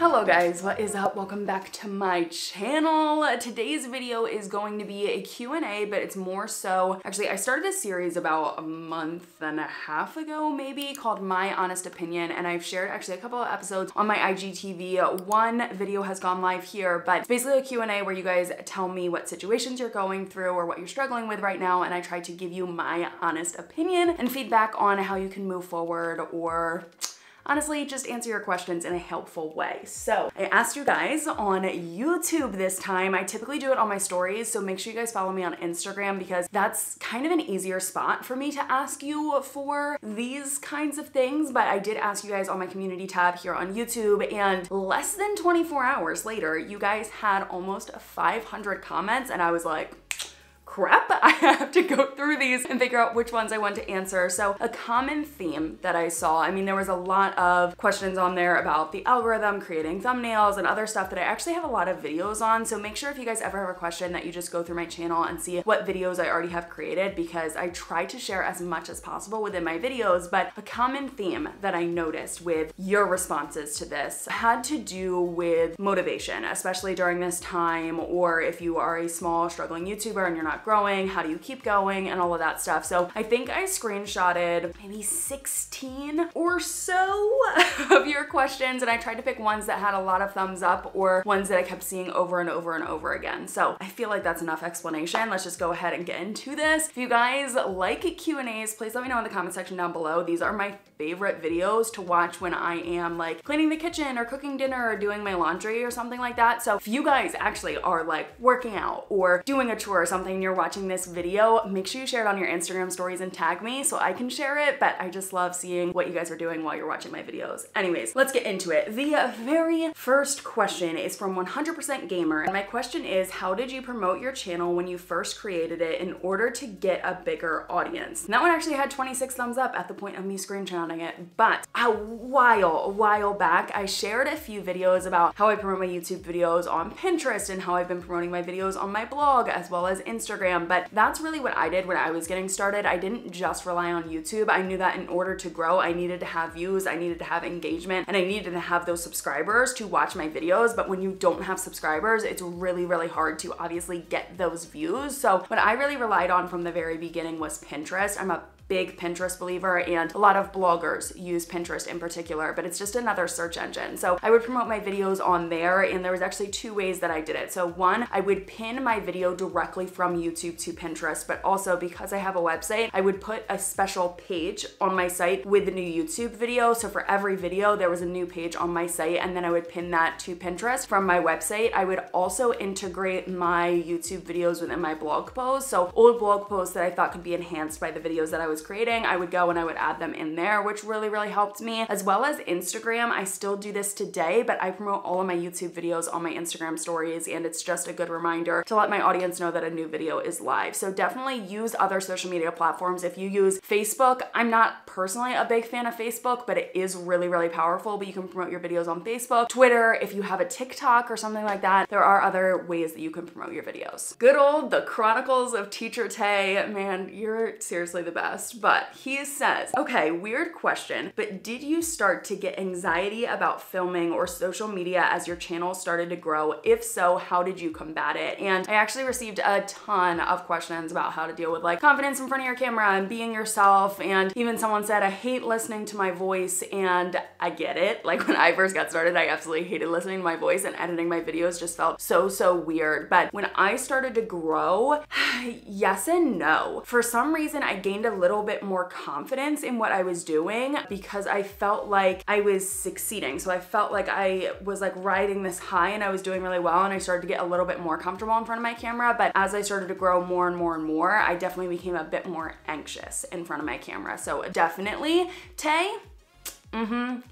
Hello guys, what is up? Welcome back to my channel. Today's video is going to be a Q&A, but it's more so, actually I started a series about a month and a half ago maybe called My Honest Opinion, and I've shared actually a couple of episodes on my IGTV. One video has gone live here, but it's basically a Q&A where you guys tell me what situations you're going through or what you're struggling with right now, and I try to give you my honest opinion and feedback on how you can move forward or honestly, just answer your questions in a helpful way. So I asked you guys on YouTube this time. I typically do it on my stories, so make sure you guys follow me on Instagram because that's kind of an easier spot for me to ask you for these kinds of things. But I did ask you guys on my community tab here on YouTube, and less than 24 hours later, you guys had almost 500 comments, and I was like, crap, I have to go through these and figure out which ones I want to answer. So a common theme that I saw, I mean, there was a lot of questions on there about the algorithm, creating thumbnails and other stuff that I actually have a lot of videos on. So make sure if you guys ever have a question that you just go through my channel and see what videos I already have created, because I try to share as much as possible within my videos. But a common theme that I noticed with your responses to this had to do with motivation, especially during this time, or if you are a small struggling YouTuber and you're not growing, how do you keep going, and all of that stuff. So I think I screenshotted maybe 16 or so of your questions, and I tried to pick ones that had a lot of thumbs up or ones that I kept seeing over and over and over again. So I feel like that's enough explanation. Let's just go ahead and get into this. If you guys like Q&As, please let me know in the comment section down below. These are my favorite videos to watch when I am like cleaning the kitchen or cooking dinner or doing my laundry or something like that. So if you guys actually are like working out or doing a chore or something and you're watching this video, make sure you share it on your Instagram stories and tag me so I can share it. But I just love seeing what you guys are doing while you're watching my videos. Anyways, let's get into it. The very first question is from 100% Gamer, and my question is, how did you promote your channel when you first created it in order to get a bigger audience? And that one actually had 26 thumbs up at the point of me screenshotting it, but a while back I shared a few videos about how I promote my YouTube videos on Pinterest and how I've been promoting my videos on my blog as well as Instagram. But that's really what I did when I was getting started. I didn't just rely on YouTube. I knew that in order to grow, I needed to have views, I needed to have engagement, and I needed to have those subscribers to watch my videos. But when you don't have subscribers, it's really hard to obviously get those views. So what I really relied on from the very beginning was Pinterest. I'm a big Pinterest believer, and a lot of bloggers use Pinterest in particular, but it's just another search engine. So I would promote my videos on there, and there was actually two ways that I did it. So one, I would pin my video directly from YouTube to Pinterest, but also because I have a website, I would put a special page on my site with the new YouTube video. So for every video, there was a new page on my site, and then I would pin that to Pinterest from my website. I would also integrate my YouTube videos within my blog posts. So old blog posts that I thought could be enhanced by the videos that I was creating, I would go and I would add them in there, which really helped me. As well as Instagram, I still do this today, but I promote all of my YouTube videos on my Instagram stories, and it's just a good reminder to let my audience know that a new video is live. So definitely use other social media platforms. If you use Facebook, I'm not personally a big fan of Facebook, but it is really powerful, but you can promote your videos on Facebook. Twitter, if you have a TikTok or something like that, there are other ways that you can promote your videos. Good old The Chronicles of Teacher Tay, man, you're seriously the best. But he says, okay, weird question, but did you start to get anxiety about filming or social media as your channel started to grow? If so, how did you combat it? And I actually received a ton of questions about how to deal with like confidence in front of your camera and being yourself. And even someone said, I hate listening to my voice, and I get it. Like when I first got started, I absolutely hated listening to my voice, and editing my videos just felt so weird. But when I started to grow, yes and no. For some reason, I gained a little bit more confidence in what I was doing because I felt like I was succeeding. So I felt like I was like riding this high and I was doing really well, and I started to get a little bit more comfortable in front of my camera. But as I started to grow more and more, I definitely became a bit more anxious in front of my camera. So definitely, Tay,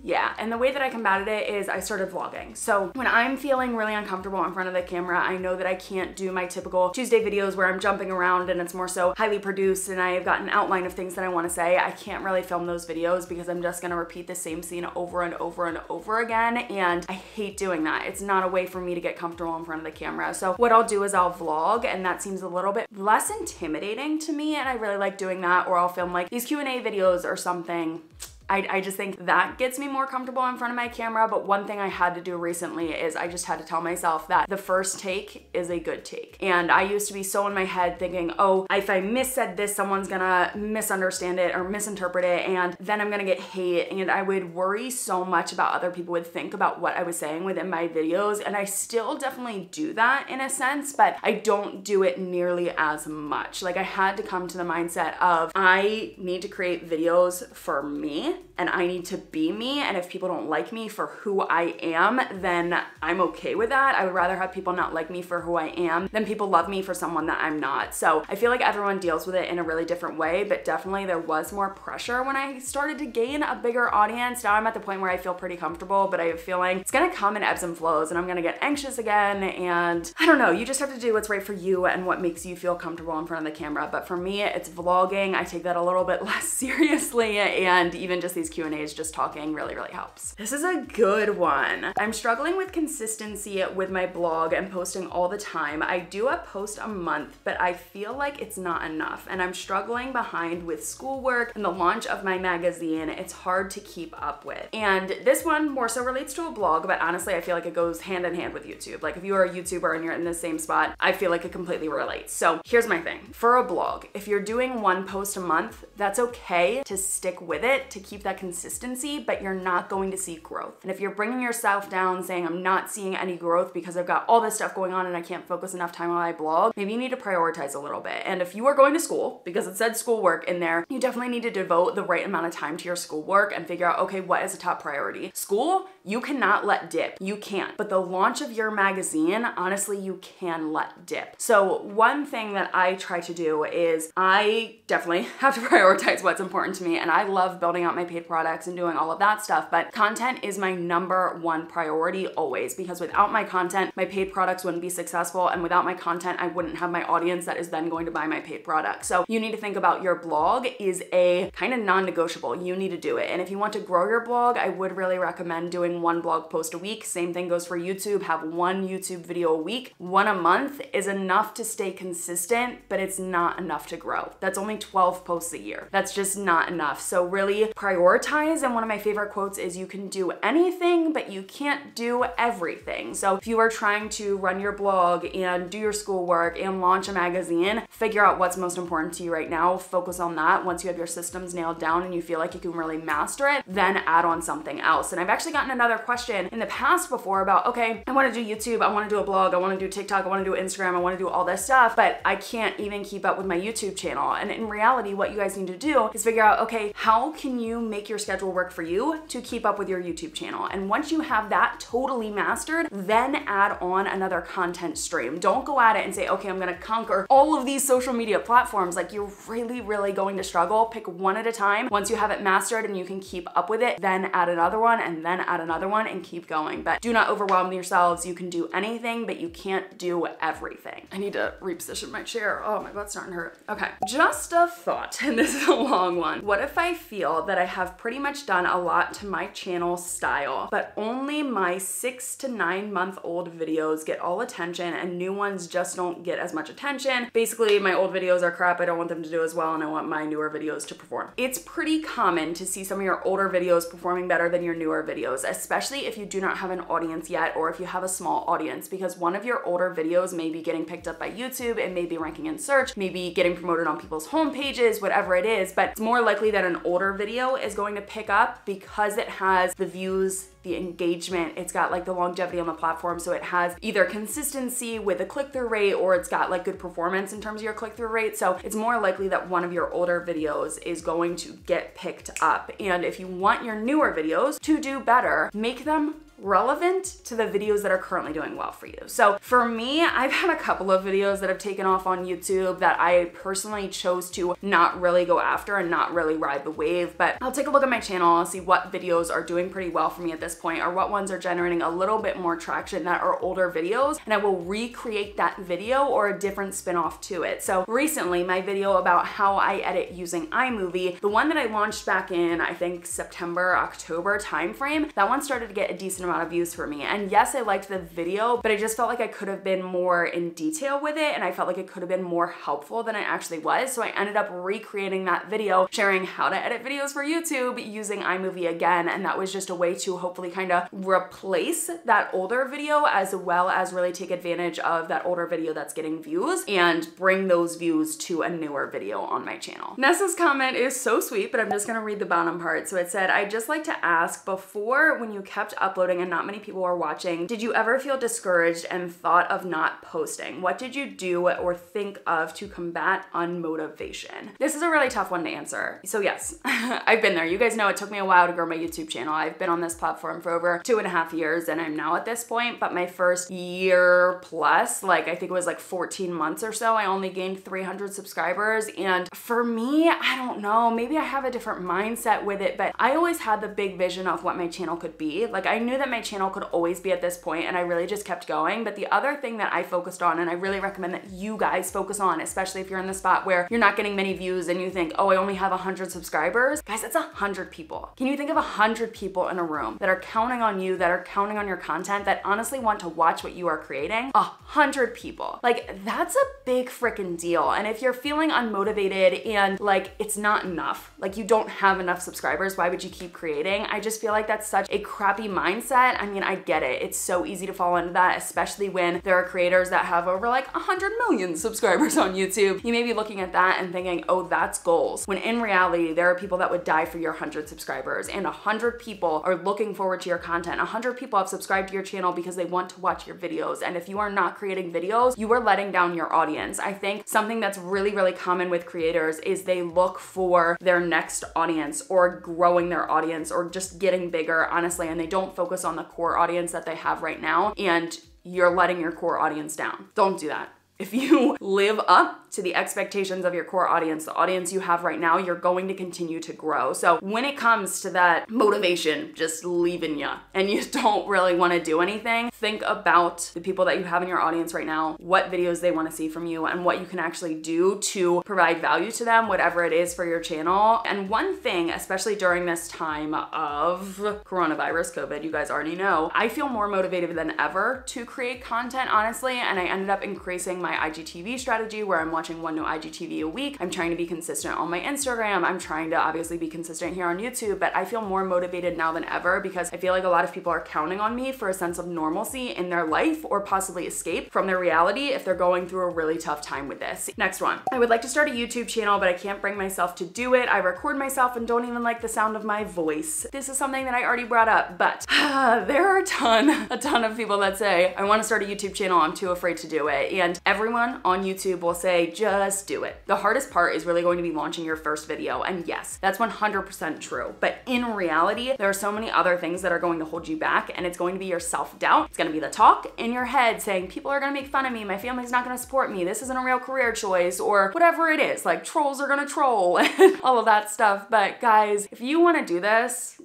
yeah. And the way that I combated it is I started vlogging. So when I'm feeling really uncomfortable in front of the camera, I know that I can't do my typical Tuesday videos where I'm jumping around and it's more so highly produced and I have got an outline of things that I want to say. I can't really film those videos because I'm just going to repeat the same scene over and over again. And I hate doing that. It's not a way for me to get comfortable in front of the camera. So what I'll do is I'll vlog, and that seems a little bit less intimidating to me. And I really like doing that. Or I'll film like these Q&A videos or something. I just think that gets me more comfortable in front of my camera. But one thing I had to do recently is I just had to tell myself that the first take is a good take. And I used to be so in my head thinking, oh, if I missaid this, someone's gonna misunderstand it or misinterpret it, and then I'm gonna get hate. And I would worry so much about other people would think about what I was saying within my videos. And I still definitely do that in a sense, but I don't do it nearly as much. Like, I had to come to the mindset of I need to create videos for me and I need to be me. And if people don't like me for who I am, then I'm okay with that. I would rather have people not like me for who I am than people love me for someone that I'm not. So I feel like everyone deals with it in a really different way, but definitely there was more pressure when I started to gain a bigger audience. Now I'm at the point where I feel pretty comfortable, but I have a feeling it's gonna come in ebbs and flows and I'm gonna get anxious again. And I don't know, you just have to do what's right for you and what makes you feel comfortable in front of the camera. But for me, it's vlogging. I take that a little bit less seriously, and even just these Q&As, just talking really helps. This is a good one. I'm struggling with consistency with my blog and posting all the time. I do a post a month, but I feel like it's not enough, and I'm struggling behind with schoolwork and the launch of my magazine. It's hard to keep up with. And this one more so relates to a blog, but honestly, I feel like it goes hand in hand with YouTube. Like, if you are a YouTuber and you're in the same spot, I feel like it completely relates. So here's my thing. For a blog, if you're doing one post a month, that's okay to stick with it, to keep that consistency, but you're not going to see growth. And if you're bringing yourself down saying, I'm not seeing any growth because I've got all this stuff going on and I can't focus enough time on my blog, maybe you need to prioritize a little bit. And if you are going to school, because it said schoolwork in there, you definitely need to devote the right amount of time to your schoolwork and figure out, okay, what is a top priority? School, you cannot let dip. You can't. But the launch of your magazine, honestly, you can let dip. So one thing that I try to do is I definitely have to prioritize what's important to me. And I love building out my paid products and doing all of that stuff. But content is my #1 priority always, because without my content, my paid products wouldn't be successful. And without my content, I wouldn't have my audience that is then going to buy my paid product. So you need to think about your blog is a kind of non-negotiable. You need to do it. And if you want to grow your blog, I would really recommend doing one blog post a week. Same thing goes for YouTube. Have one YouTube video a week. One a month is enough to stay consistent, but it's not enough to grow. That's only 12 posts a year. That's just not enough. So really prioritize. And one of my favorite quotes is, you can do anything, but you can't do everything. So if you are trying to run your blog and do your schoolwork and launch a magazine, figure out what's most important to you right now. Focus on that. Once you have your systems nailed down and you feel like you can really master it, then add on something else. And I've actually gotten another question in the past before about, okay, I want to do YouTube, I want to do a blog, I want to do TikTok, I want to do Instagram, I want to do all this stuff, but I can't even keep up with my YouTube channel. And in reality, what you guys need to do is figure out, okay, how can you make your schedule work for you to keep up with your YouTube channel? And once you have that totally mastered, then add on another content stream. Don't go at it and say, okay, I'm going to conquer all of these social media platforms. Like, you're really going to struggle. Pick one at a time. Once you have it mastered and you can keep up with it, then add another one and then add another one and keep going. But do not overwhelm yourselves. You can do anything, but you can't do everything. I need to reposition my chair. Oh, my butt's starting to hurt. Okay, just a thought, and this is a long one. What if I feel that I have pretty much done a lot to my channel style, but only my 6 to 9 month old videos get all attention and new ones just don't get as much attention? Basically, my old videos are crap. I don't want them to do as well, and I want my newer videos to perform. It's pretty common to see some of your older videos performing better than your newer videos, especially if you do not have an audience yet, or if you have a small audience, because one of your older videos may be getting picked up by YouTube, it may be ranking in search, maybe getting promoted on people's home pages, whatever it is, but it's more likely that an older video is going to pick up because it has the views, the engagement, it's got like the longevity on the platform, so it has either consistency with a click-through rate, or it's got like good performance in terms of your click-through rate. So it's more likely that one of your older videos is going to get picked up. And if you want your newer videos to do better, make them relevant to the videos that are currently doing well for you. So for me, I've had a couple of videos that have taken off on YouTube that I personally chose to not really go after and not really ride the wave, but I'll take a look at my channel and see what videos are doing pretty well for me at this point, or what ones are generating a little bit more traction that are older videos, and I will recreate that video or a different spin-off to it. So recently, my video about how I edit using iMovie, the one that I launched back in, I think September, October timeframe, that one started to get a decent amount amount of views for me. And yes, I liked the video, but I just felt like I could have been more in detail with it, and I felt like it could have been more helpful than it actually was. So I ended up recreating that video, sharing how to edit videos for YouTube using iMovie again, and that was just a way to hopefully kind of replace that older video as well as really take advantage of that older video that's getting views and bring those views to a newer video on my channel. Nessa's comment is so sweet, but I'm just gonna read the bottom part. So it said, I'd just like to ask, before when you kept uploading and not many people were watching, did you ever feel discouraged and thought of not posting? What did you do or think of to combat unmotivation? This is a really tough one to answer. So yes, I've been there. You guys know it took me a while to grow my YouTube channel. I've been on this platform for over 2.5 years, and I'm now at this point, but my first year plus, like I think it was like 14 months or so, I only gained 300 subscribers. And for me, I don't know, maybe I have a different mindset with it, but I always had the big vision of what my channel could be. Like I knew that my channel could always be at this point, and I really just kept going. But the other thing that I focused on, and I really recommend that you guys focus on, especially if you're in the spot where you're not getting many views and you think, oh, I only have 100 subscribers. Guys, that's 100 people. Can you think of 100 people in a room that are counting on you, that are counting on your content, that honestly want to watch what you are creating? 100 people. Like that's a big freaking deal. And if you're feeling unmotivated and like it's not enough, like you don't have enough subscribers, why would you keep creating? I just feel like that's such a crappy mindset. I mean, I get it. It's so easy to fall into that, especially when there are creators that have over like 100 million subscribers on YouTube. You may be looking at that and thinking, oh, that's goals. When in reality, there are people that would die for your 100 subscribers, and 100 people are looking forward to your content. 100 people have subscribed to your channel because they want to watch your videos. And if you are not creating videos, you are letting down your audience. I think something that's really, really common with creators is they look for their next audience or growing their audience or just getting bigger, honestly, and they don't focus on the core audience that they have right now, and you're letting your core audience down. Don't do that. If you live up to the expectations of your core audience, the audience you have right now, you're going to continue to grow. So when it comes to that motivation just leaving you and you don't really want to do anything, think about the people that you have in your audience right now, what videos they want to see from you, and what you can actually do to provide value to them, whatever it is for your channel. And one thing, especially during this time of coronavirus, COVID, you guys already know, I feel more motivated than ever to create content, honestly, and I ended up increasing my IGTV strategy where I'm watching one new IGTV a week. I'm trying to be consistent on my Instagram. I'm trying to obviously be consistent here on YouTube, but I feel more motivated now than ever because I feel like a lot of people are counting on me for a sense of normalcy in their life or possibly escape from their reality if they're going through a really tough time with this. Next one. I would like to start a YouTube channel, but I can't bring myself to do it. I record myself and don't even like the sound of my voice. This is something that I already brought up, but there are a ton of people that say, I want to start a YouTube channel, I'm too afraid to do it. And everyone on YouTube will say, just do it. The hardest part is really going to be launching your first video. And yes, that's 100% true. But in reality, there are so many other things that are going to hold you back, and it's going to be your self-doubt. It's going to be the talk in your head saying, people are going to make fun of me. My family's not going to support me. This isn't a real career choice, or whatever it is. Like trolls are going to troll and all of that stuff. But guys, if you want to do this,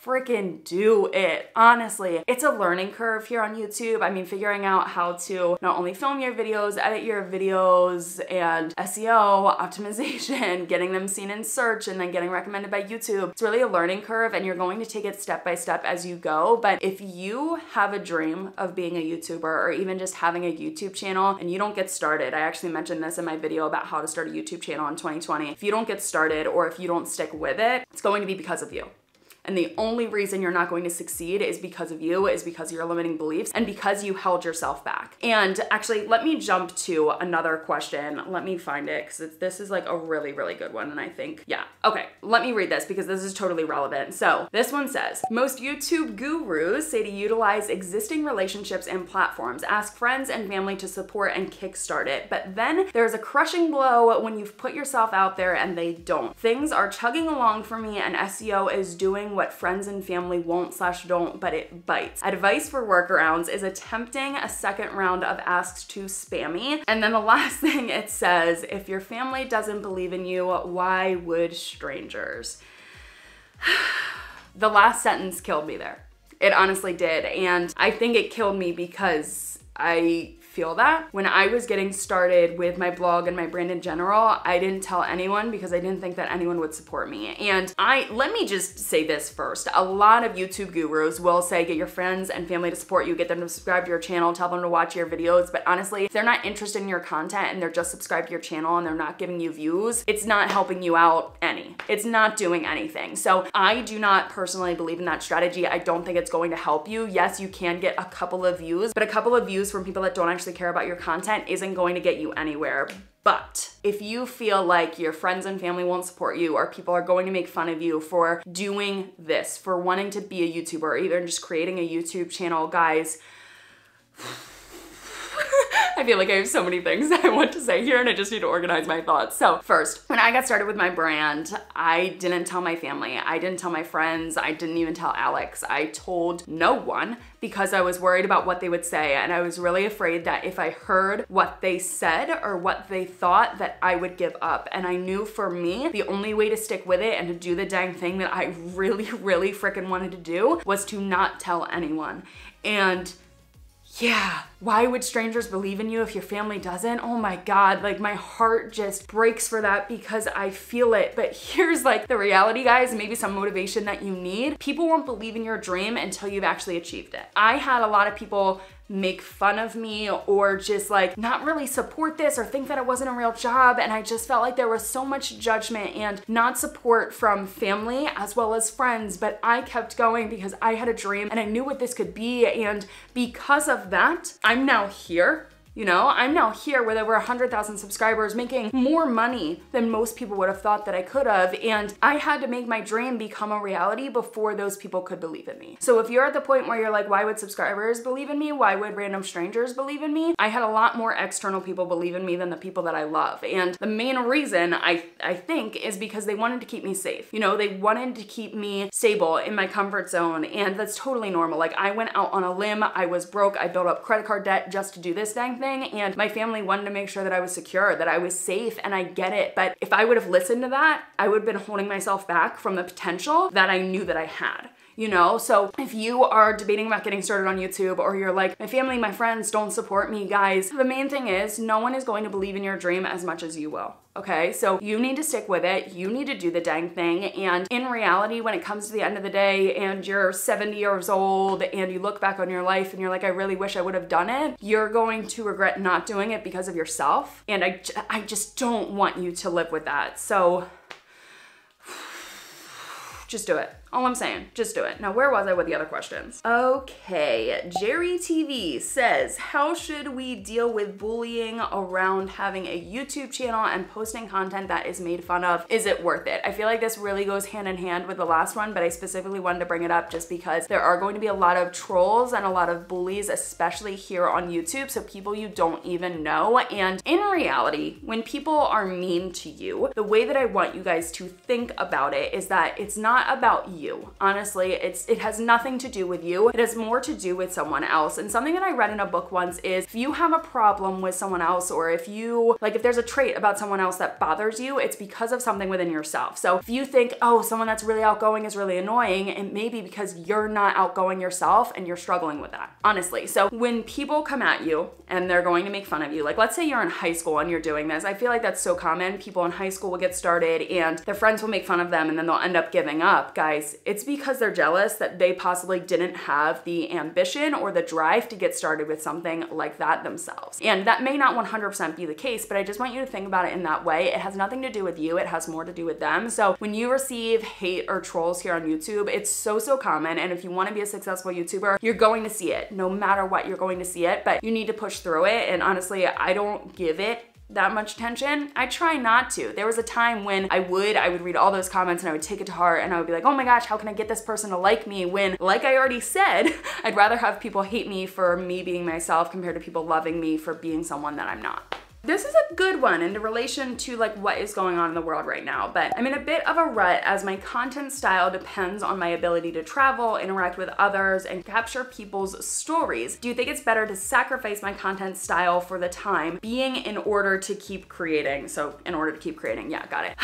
freaking do it. Honestly, it's a learning curve here on YouTube. I mean, figuring out how to not only film your videos, edit your videos, and SEO, optimization, getting them seen in search, and then getting recommended by YouTube. It's really a learning curve, and you're going to take it step by step as you go. But if you have a dream of being a YouTuber or even just having a YouTube channel and you don't get started, I actually mentioned this in my video about how to start a YouTube channel in 2020. If you don't get started or if you don't stick with it, it's going to be because of you. And the only reason you're not going to succeed is because of you, is because of your limiting beliefs and because you held yourself back. And actually, let me jump to another question. Let me find it because this is like a really, really good one. And I think, yeah, okay, let me read this because this is totally relevant. So this one says, most YouTube gurus say to utilize existing relationships and platforms, ask friends and family to support and kickstart it. But then there's a crushing blow when you've put yourself out there and they don't. Things are chugging along for me and SEO is doing what friends and family won't/don't, but it bites. Advice for workarounds is attempting a second round of asks too spammy. And then the last thing it says, if your family doesn't believe in you, why would strangers? The last sentence killed me there. It honestly did. And I think it killed me because I feel that. When I was getting started with my blog and my brand in general, I didn't tell anyone because I didn't think that anyone would support me. And let me just say this first. A lot of YouTube gurus will say, get your friends and family to support you, get them to subscribe to your channel, tell them to watch your videos. But honestly, if they're not interested in your content and they're just subscribed to your channel and they're not giving you views, it's not helping you out any. It's not doing anything. So I do not personally believe in that strategy. I don't think it's going to help you. Yes, you can get a couple of views, but a couple of views from people that don't actually care about your content isn't going to get you anywhere. But if you feel like your friends and family won't support you, or people are going to make fun of you for doing this, for wanting to be a YouTuber, or even just creating a YouTube channel, guys, I feel like I have so many things I want to say here and I just need to organize my thoughts. So first, when I got started with my brand, I didn't tell my family. I didn't tell my friends. I didn't even tell Alex. I told no one because I was worried about what they would say. And I was really afraid that if I heard what they said or what they thought, that I would give up. And I knew for me, the only way to stick with it and to do the dang thing that I really, really freaking wanted to do was to not tell anyone. And yeah, why would strangers believe in you if your family doesn't? Oh my God, like my heart just breaks for that because I feel it. But here's like the reality, guys, maybe some motivation that you need. People won't believe in your dream until you've actually achieved it. I had a lot of people make fun of me or just like not really support this or think that it wasn't a real job. And I just felt like there was so much judgment and not support from family as well as friends. But I kept going because I had a dream and I knew what this could be. And because of that, I'm now here. You know, I'm now here with over 100,000 subscribers, making more money than most people would have thought that I could have. And I had to make my dream become a reality before those people could believe in me. So if you're at the point where you're like, why would subscribers believe in me? Why would random strangers believe in me? I had a lot more external people believe in me than the people that I love. And the main reason I think is because they wanted to keep me safe. You know, they wanted to keep me stable in my comfort zone. And that's totally normal. Like I went out on a limb, I was broke, I built up credit card debt just to do this dang thing. And my family wanted to make sure that I was secure, that I was safe, and I get it. But if I would have listened to that, I would have been holding myself back from the potential that I knew that I had. You know, so if you are debating about getting started on YouTube or you're like, my family, my friends don't support me, guys, the main thing is no one is going to believe in your dream as much as you will. Okay, so you need to stick with it. You need to do the dang thing. And in reality, when it comes to the end of the day and you're 70 years old and you look back on your life and you're like, I really wish I would have done it, you're going to regret not doing it because of yourself. And I just don't want you to live with that. So just do it. All I'm saying, just do it. Now, where was I with the other questions? Okay, Jerry TV says, how should we deal with bullying around having a YouTube channel and posting content that is made fun of? Is it worth it? I feel like this really goes hand in hand with the last one, but I specifically wanted to bring it up just because there are going to be a lot of trolls and a lot of bullies, especially here on YouTube, so people you don't even know. And in reality, when people are mean to you, the way that I want you guys to think about it is that it's not about you. Honestly, it has nothing to do with you. It has more to do with someone else. And something that I read in a book once is if you have a problem with someone else, or if there's a trait about someone else that bothers you, it's because of something within yourself. So if you think, oh, someone that's really outgoing is really annoying, it may be because you're not outgoing yourself and you're struggling with that, honestly. So when people come at you and they're going to make fun of you, like let's say you're in high school and you're doing this, I feel like that's so common. People in high school will get started and their friends will make fun of them and then they'll end up giving up. Guys, it's because they're jealous that they possibly didn't have the ambition or the drive to get started with something like that themselves. And that may not 100% be the case, but I just want you to think about it in that way. It has nothing to do with you. It has more to do with them. So when you receive hate or trolls here on YouTube, it's so common. And if you want to be a successful YouTuber, you're going to see it. No matter what, you're going to see it, but you need to push through it. And honestly, I don't give it that much attention. I try not to. There was a time when I would read all those comments and I would take it to heart and I would be like, oh my gosh, how can I get this person to like me? When, like I already said, I'd rather have people hate me for me being myself compared to people loving me for being someone that I'm not. This is a good one in relation to like what is going on in the world right now, but I'm in a bit of a rut as my content style depends on my ability to travel, interact with others, and capture people's stories. Do you think it's better to sacrifice my content style for the time being in order to keep creating? So in order to keep creating, yeah, got it.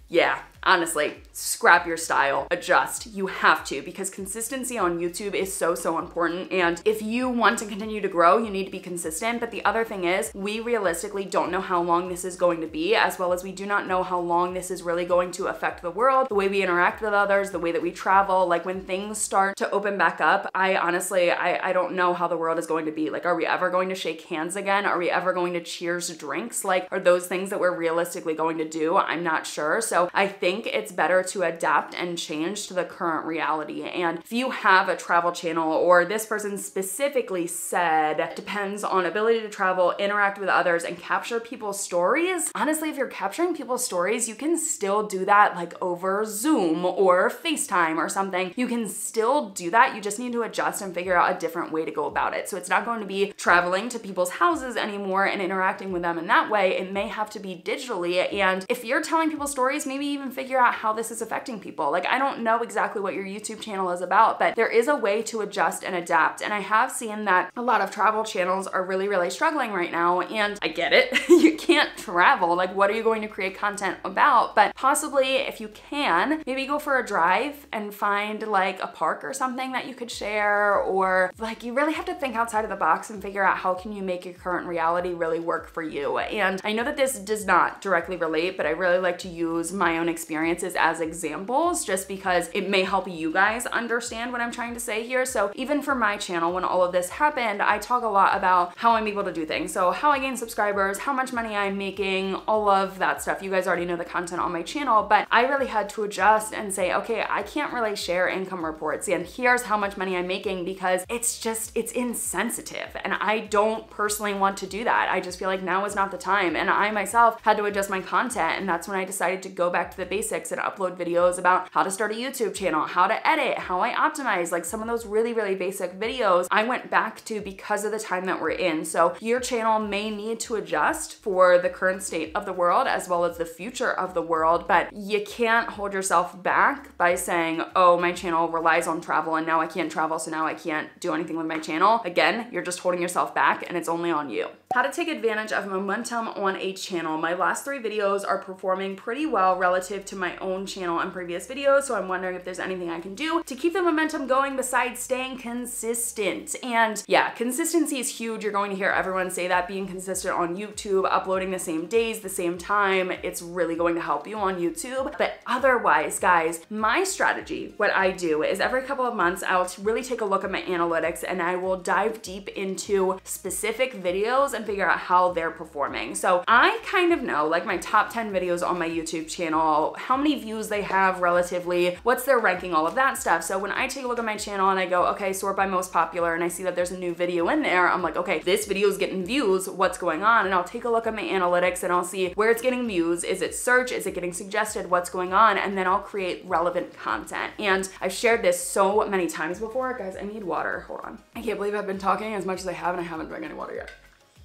Yeah, honestly, scrap your style, adjust. You have to, because consistency on YouTube is so, so important. And if you want to continue to grow, you need to be consistent. But the other thing is, we realistically don't know how long this is going to be, as well as we do not know how long this is really going to affect the world, the way we interact with others, the way that we travel. Like when things start to open back up, I honestly don't know how the world is going to be. Like, are we ever going to shake hands again? Are we ever going to cheers drinks? Like, are those things that we're realistically going to do? I'm not sure. So I think it's better to adapt and change to the current reality. And if you have a travel channel, or this person specifically said depends on ability to travel, interact with others, and capture people's stories, honestly, if you're capturing people's stories, you can still do that like over Zoom or FaceTime or something. You can still do that. You just need to adjust and figure out a different way to go about it. So it's not going to be traveling to people's houses anymore and interacting with them in that way. It may have to be digitally. And if you're telling people stories, maybe even figure out how this is affecting people. Like, I don't know exactly what your YouTube channel is about, but there is a way to adjust and adapt. And I have seen that a lot of travel channels are really, really struggling right now. And I get it. You can't travel. Like, what are you going to create content about? But possibly, if you can, maybe go for a drive and find like a park or something that you could share, or like, you really have to think outside of the box and figure out how can you make your current reality really work for you. And I know that this does not directly relate, but I really like to use my own experiences as examples just because it may help you guys understand what I'm trying to say here. So even for my channel, when all of this happened, I talk a lot about how I'm able to do things. So how I gain subscribers, how much money I'm making, all of that stuff. You guys already know the content on my channel, but I really had to adjust and say, okay, I can't really share income reports and here's how much money I'm making, because it's insensitive. And I don't personally want to do that. I just feel like now is not the time. And I myself had to adjust my content. And that's when I decided to go back to the basics and upload videos about how to start a YouTube channel, how to edit, how I optimize, like some of those really, really basic videos I went back to because of the time that we're in. So your channel may need to adjust for the current state of the world as well as the future of the world, but you can't hold yourself back by saying, oh, my channel relies on travel and now I can't travel, so now I can't do anything with my channel. Again, you're just holding yourself back and it's only on you. How to take advantage of momentum on a channel. My last 3 videos are performing pretty well relative to my own channel and previous videos, so I'm wondering if there's anything I can do to keep the momentum going besides staying consistent. And yeah, consistency is huge. You're going to hear everyone say that. Being consistent on YouTube, uploading the same days, the same time, it's really going to help you on YouTube. But otherwise, guys, my strategy, what I do is every couple of months, I'll really take a look at my analytics and I will dive deep into specific videos and figure out how they're performing. So I kind of know like my top 10 videos on my YouTube channel, how many views they have relatively, what's their ranking, all of that stuff. So when I take a look at my channel and I go, okay, sort by most popular, and I see that there's a new video in there, I'm like, okay, this video is getting views, what's going on? And I'll take a look at my analytics and I'll see where it's getting views. Is it search? Is it getting suggested? What's going on? And then I'll create relevant content. And I've shared this so many times before. Guys, I need water. Hold on. I can't believe I've been talking as much as I have and I haven't drank any water yet.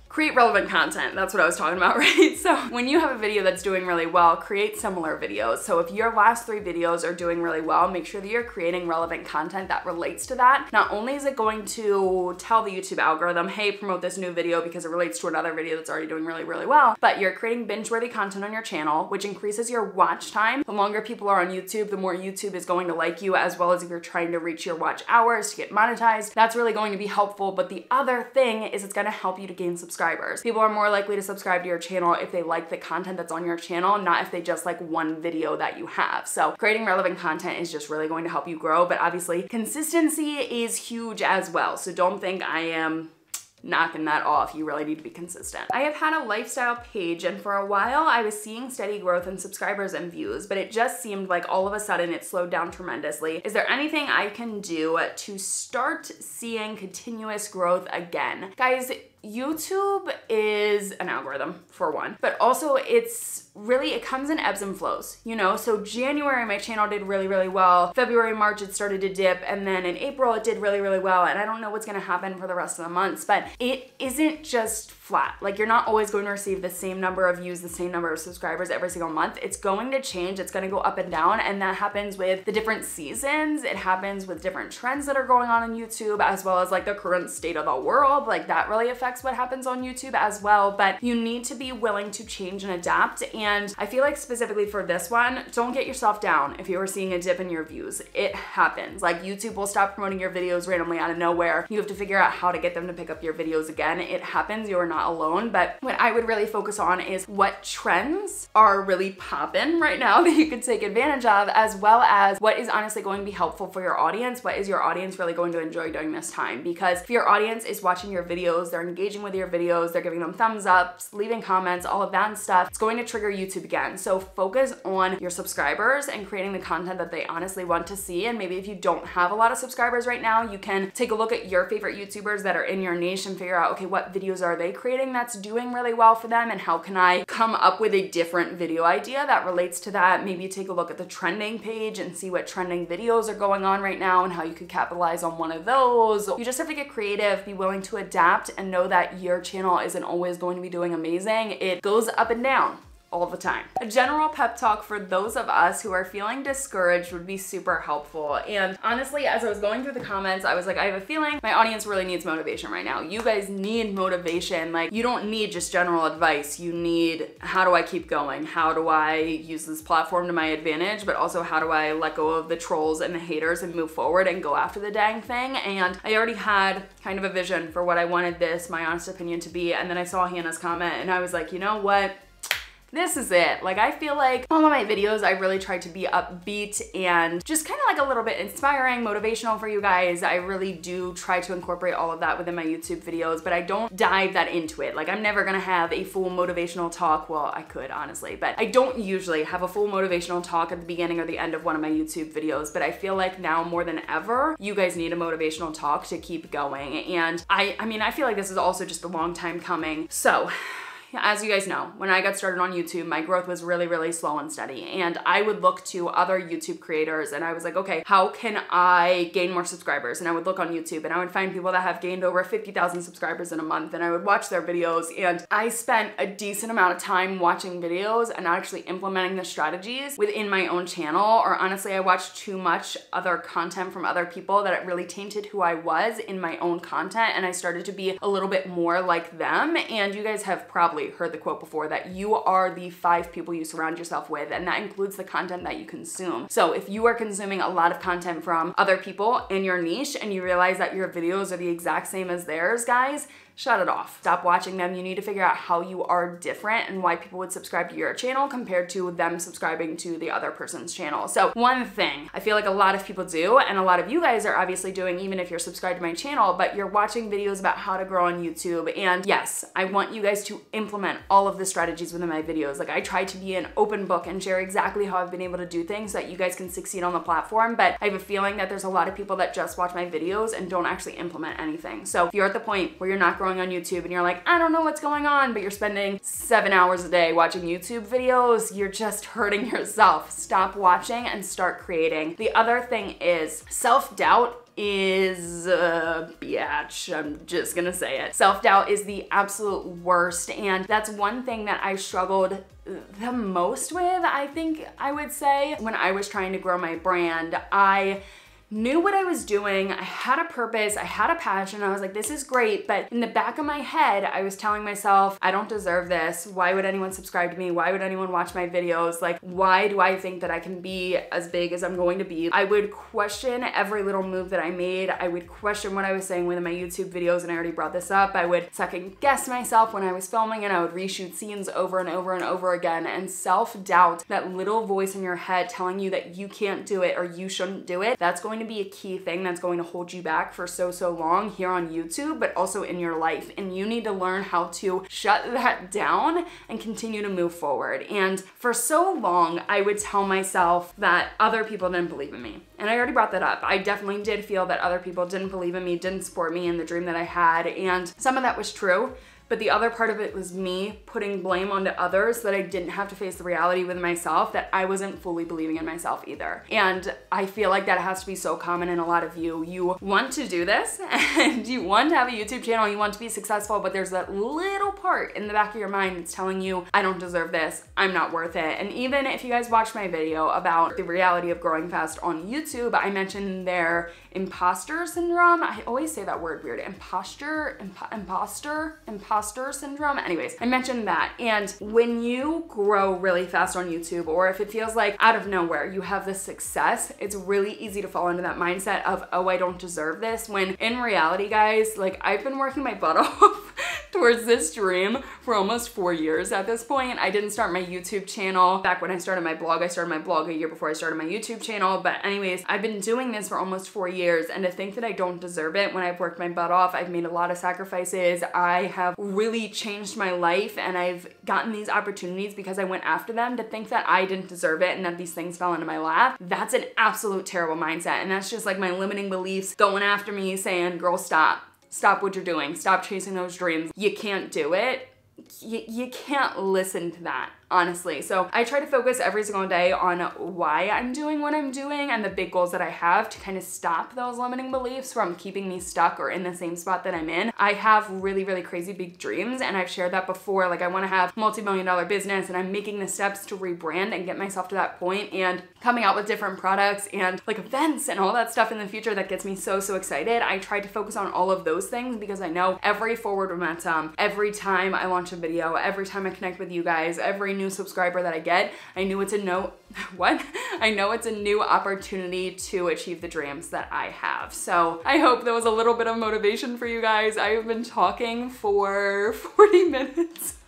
Create relevant content. That's what I was talking about, right? So when you have a video that's doing really well, create similar videos. So if your last 3 videos are doing really well, make sure that you're creating relevant content that relates to that. Not only is it going to tell the YouTube algorithm, hey, promote this new video because it relates to another video that's already doing really, really well, but you're creating binge-worthy content on your channel, which increases your watch time. The longer people are on YouTube, the more YouTube is going to like you, as well as if you're trying to reach your watch hours to get monetized. That's really going to be helpful. But the other thing is it's going to help you to gain subscribers. People are more likely to subscribe to your channel if they like the content that's on your channel, not if they just like one video that you have. So creating relevant content is just really going to help you grow, but obviously consistency is huge as well. So don't think I am knocking that off. You really need to be consistent. I have had a lifestyle page and for a while I was seeing steady growth in subscribers and views, but it just seemed like all of a sudden it slowed down tremendously. Is there anything I can do to start seeing continuous growth again? Guys, YouTube is an algorithm for one, but also it comes in ebbs and flows, you know? So January, my channel did really, really well. February, March, it started to dip. And then in April, it did really, really well. And I don't know what's gonna happen for the rest of the months, but it isn't just flat. Like, you're not always going to receive the same number of views, the same number of subscribers every single month. It's going to change. It's going to go up and down. And that happens with the different seasons. It happens with different trends that are going on YouTube, as well as like the current state of the world. Like, that really affects affects what happens on YouTube as well, but you need to be willing to change and adapt. And I feel like specifically for this one, don't get yourself down if you are seeing a dip in your views. It happens. Like, YouTube will stop promoting your videos randomly out of nowhere. You have to figure out how to get them to pick up your videos again. It happens. You are not alone. But what I would really focus on is what trends are really popping right now that you could take advantage of, as well as what is honestly going to be helpful for your audience. What is your audience really going to enjoy during this time? Because if your audience is watching your videos, they're engaging with your videos, they're giving them thumbs ups, leaving comments, all of that stuff, it's going to trigger YouTube again. So focus on your subscribers and creating the content that they honestly want to see. And maybe if you don't have a lot of subscribers right now, you can take a look at your favorite YouTubers that are in your niche and figure out, okay, what videos are they creating that's doing really well for them, and how can I come up with a different video idea that relates to that? Maybe take a look at the trending page and see what trending videos are going on right now and how you could capitalize on one of those. You just have to get creative, be willing to adapt, and know that your channel isn't always going to be doing amazing. It goes up and down all the time. A general pep talk for those of us who are feeling discouraged would be super helpful. And honestly, as I was going through the comments, I was like, I have a feeling my audience really needs motivation right now. You guys need motivation. Like, you don't need just general advice. You need, how do I keep going? How do I use this platform to my advantage? But also, how do I let go of the trolls and the haters and move forward and go after the dang thing? And I already had kind of a vision for what I wanted this, my honest opinion, to be. And then I saw Hannah's comment and I was like, you know what? This is it. Like, I feel like all of my videos, I really tried to be upbeat and just kind of like a little bit inspiring, motivational for you guys. I really do try to incorporate all of that within my YouTube videos, but I don't dive that into it. Like, I'm never gonna have a full motivational talk. Well, I could, honestly, but I don't usually have a full motivational talk at the beginning or the end of one of my YouTube videos. But I feel like now more than ever, you guys need a motivational talk to keep going. And I mean, I feel like this is also just a long time coming. So, as you guys know, when I got started on YouTube, my growth was really, really slow and steady. And I would look to other YouTube creators and I was like, okay, how can I gain more subscribers? And I would look on YouTube and I would find people that have gained over 50,000 subscribers in a month, and I would watch their videos. And I spent a decent amount of time watching videos and actually implementing the strategies within my own channel. Or honestly, I watched too much other content from other people that it really tainted who I was in my own content. And I started to be a little bit more like them. And you guys have probably heard the quote before that you are the 5 people you surround yourself with, and that includes the content that you consume. So if you are consuming a lot of content from other people in your niche and you realize that your videos are the exact same as theirs, guys, shut it off. Stop watching them. You need to figure out how you are different and why people would subscribe to your channel compared to them subscribing to the other person's channel. So one thing I feel like a lot of people do, and a lot of you guys are obviously doing, even if you're subscribed to my channel, but you're watching videos about how to grow on YouTube. And yes, I want you guys to implement all of the strategies within my videos. Like, I try to be an open book and share exactly how I've been able to do things so that you guys can succeed on the platform. But I have a feeling that there's a lot of people that just watch my videos and don't actually implement anything. So if you're at the point where you're not growing on YouTube and you're like, I don't know what's going on, but you're spending 7 hours a day watching YouTube videos, you're just hurting yourself. Stop watching and start creating. The other thing is self-doubt is biatch. I'm just gonna say it. Self-doubt is the absolute worst, and that's one thing that I struggled the most with, I think I would say, when I was trying to grow my brand. I knew what I was doing. I had a purpose, I had a passion. I was like, this is great. But in the back of my head, I was telling myself, I don't deserve this. Why would anyone subscribe to me? Why would anyone watch my videos? Like, why do I think that I can be as big as I'm going to be? I would question every little move that I made. I would question what I was saying within my YouTube videos, and I already brought this up. I would second guess myself when I was filming, and I would reshoot scenes over and over and over again. And self-doubt, that little voice in your head telling you that you can't do it or you shouldn't do it, that's going to be a key thing that's going to hold you back for so long here on YouTube, but also in your life. And you need to learn how to shut that down and continue to move forward. And for so long, I would tell myself that other people didn't believe in me. And I already brought that up. I definitely did feel that other people didn't believe in me, didn't support me in the dream that I had. And some of that was true. but the other part of it was me putting blame onto others so that I didn't have to face the reality with myself that I wasn't fully believing in myself either. And I feel like that has to be so common in a lot of you. You want to do this and you want to have a YouTube channel, you want to be successful, but there's that little part in the back of your mind that's telling you, I don't deserve this, I'm not worth it. And even if you guys watched my video about the reality of growing fast on YouTube, I mentioned their imposter syndrome. I always say that word weird. Imposter syndrome. Anyways, I mentioned that. And when you grow really fast on YouTube, or if it feels like out of nowhere you have this success, it's really easy to fall into that mindset of, oh, I don't deserve this. When in reality, guys, like I've been working my butt off towards this dream for almost 4 years at this point. I didn't start my YouTube channel back when I started my blog. I started my blog a year before I started my YouTube channel. But anyways, I've been doing this for almost 4 years, and to think that I don't deserve it when I've worked my butt off, I've made a lot of sacrifices. I have really changed my life and I've gotten these opportunities because I went after them. To think that I didn't deserve it and that these things fell into my lap, that's an absolute terrible mindset. And that's just like my limiting beliefs going after me saying, girl, stop. Stop what you're doing. Stop chasing those dreams. You can't do it. You can't listen to that, honestly. So I try to focus every single day on why I'm doing what I'm doing and the big goals that I have to kind of stop those limiting beliefs from keeping me stuck or in the same spot that I'm in. I have really, really crazy big dreams, and I've shared that before. Like I want to have multi-million-dollar business, and I'm making the steps to rebrand and get myself to that point, and coming out with different products and like events and all that stuff in the future that gets me so excited. I try to focus on all of those things because I know every forward momentum, every time I launch a video, every time I connect with you guys, every new subscriber that I get, I know it's a I know it's a new opportunity to achieve the dreams that I have. So I hope that was a little bit of motivation for you guys. I have been talking for 40 minutes.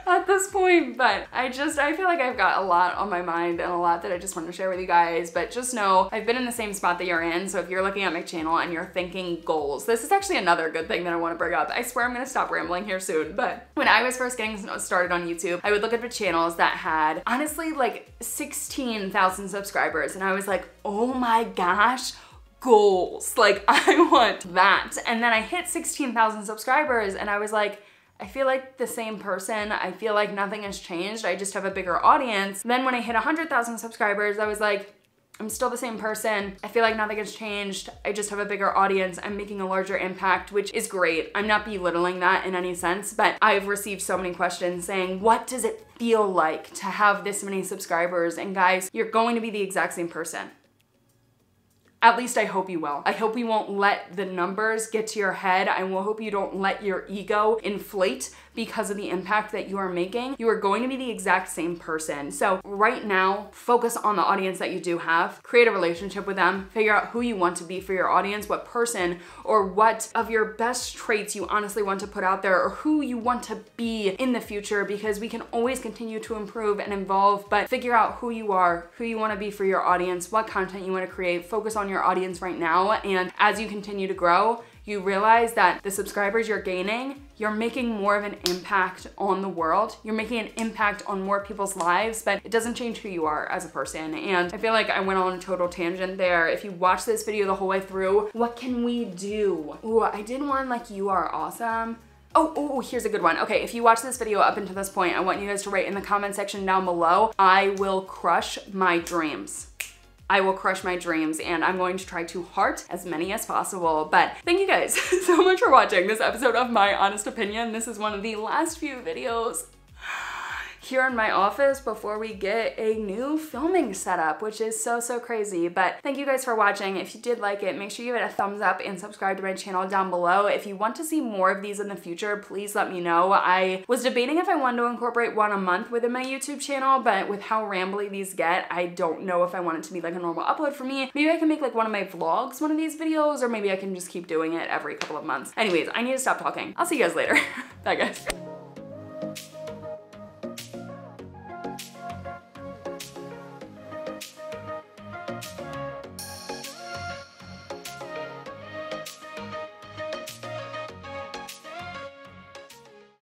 At this point, but I feel like I've got a lot on my mind and a lot that I just want to share with you guys. But just know I've been in the same spot that you're in. So if you're looking at my channel and you're thinking goals, this is actually another good thing that I want to bring up. I swear I'm going to stop rambling here soon. But when I was first getting started on YouTube, I would look at the channels that had honestly like 16,000 subscribers, and I was like, oh my gosh, goals. Like I want that. And then I hit 16,000 subscribers and I was like, I feel like the same person. I feel like nothing has changed. I just have a bigger audience. Then when I hit 100,000 subscribers, I was like, I'm still the same person. I feel like nothing has changed. I just have a bigger audience. I'm making a larger impact, which is great. I'm not belittling that in any sense, but I've received so many questions saying, what does it feel like to have this many subscribers? And guys, you're going to be the exact same person. At least I hope you will. I hope you won't let the numbers get to your head. I will hope you don't let your ego inflate because of the impact that you are making. You are going to be the exact same person. So right now, focus on the audience that you do have. Create a relationship with them. Figure out who you want to be for your audience, what person or what of your best traits you honestly want to put out there, or who you want to be in the future, because we can always continue to improve and evolve, but figure out who you are, who you want to be for your audience, what content you want to create. Focus on your audience right now, and as you continue to grow, you realize that the subscribers you're gaining, you're making more of an impact on the world. You're making an impact on more people's lives, but it doesn't change who you are as a person. And I feel like I went on a total tangent there. If you watch this video the whole way through, what can we do? Ooh, I did one like you are awesome. Oh, here's a good one. Okay, if you watch this video up until this point, I want you guys to write in the comment section down below, I will crush my dreams. I will crush my dreams, and I'm going to try to heart as many as possible. But thank you guys so much for watching this episode of My Honest Opinion. This is one of the last few videos here in my office before we get a new filming setup, which is so crazy. But thank you guys for watching. If you did like it, make sure you give it a thumbs up and subscribe to my channel down below. If you want to see more of these in the future, please let me know. I was debating if I wanted to incorporate one a month within my YouTube channel, but with how rambly these get, I don't know if I want it to be like a normal upload for me. Maybe I can make like one of my vlogs one of these videos, or maybe I can just keep doing it every couple of months. Anyways, I need to stop talking. I'll see you guys later. Bye guys.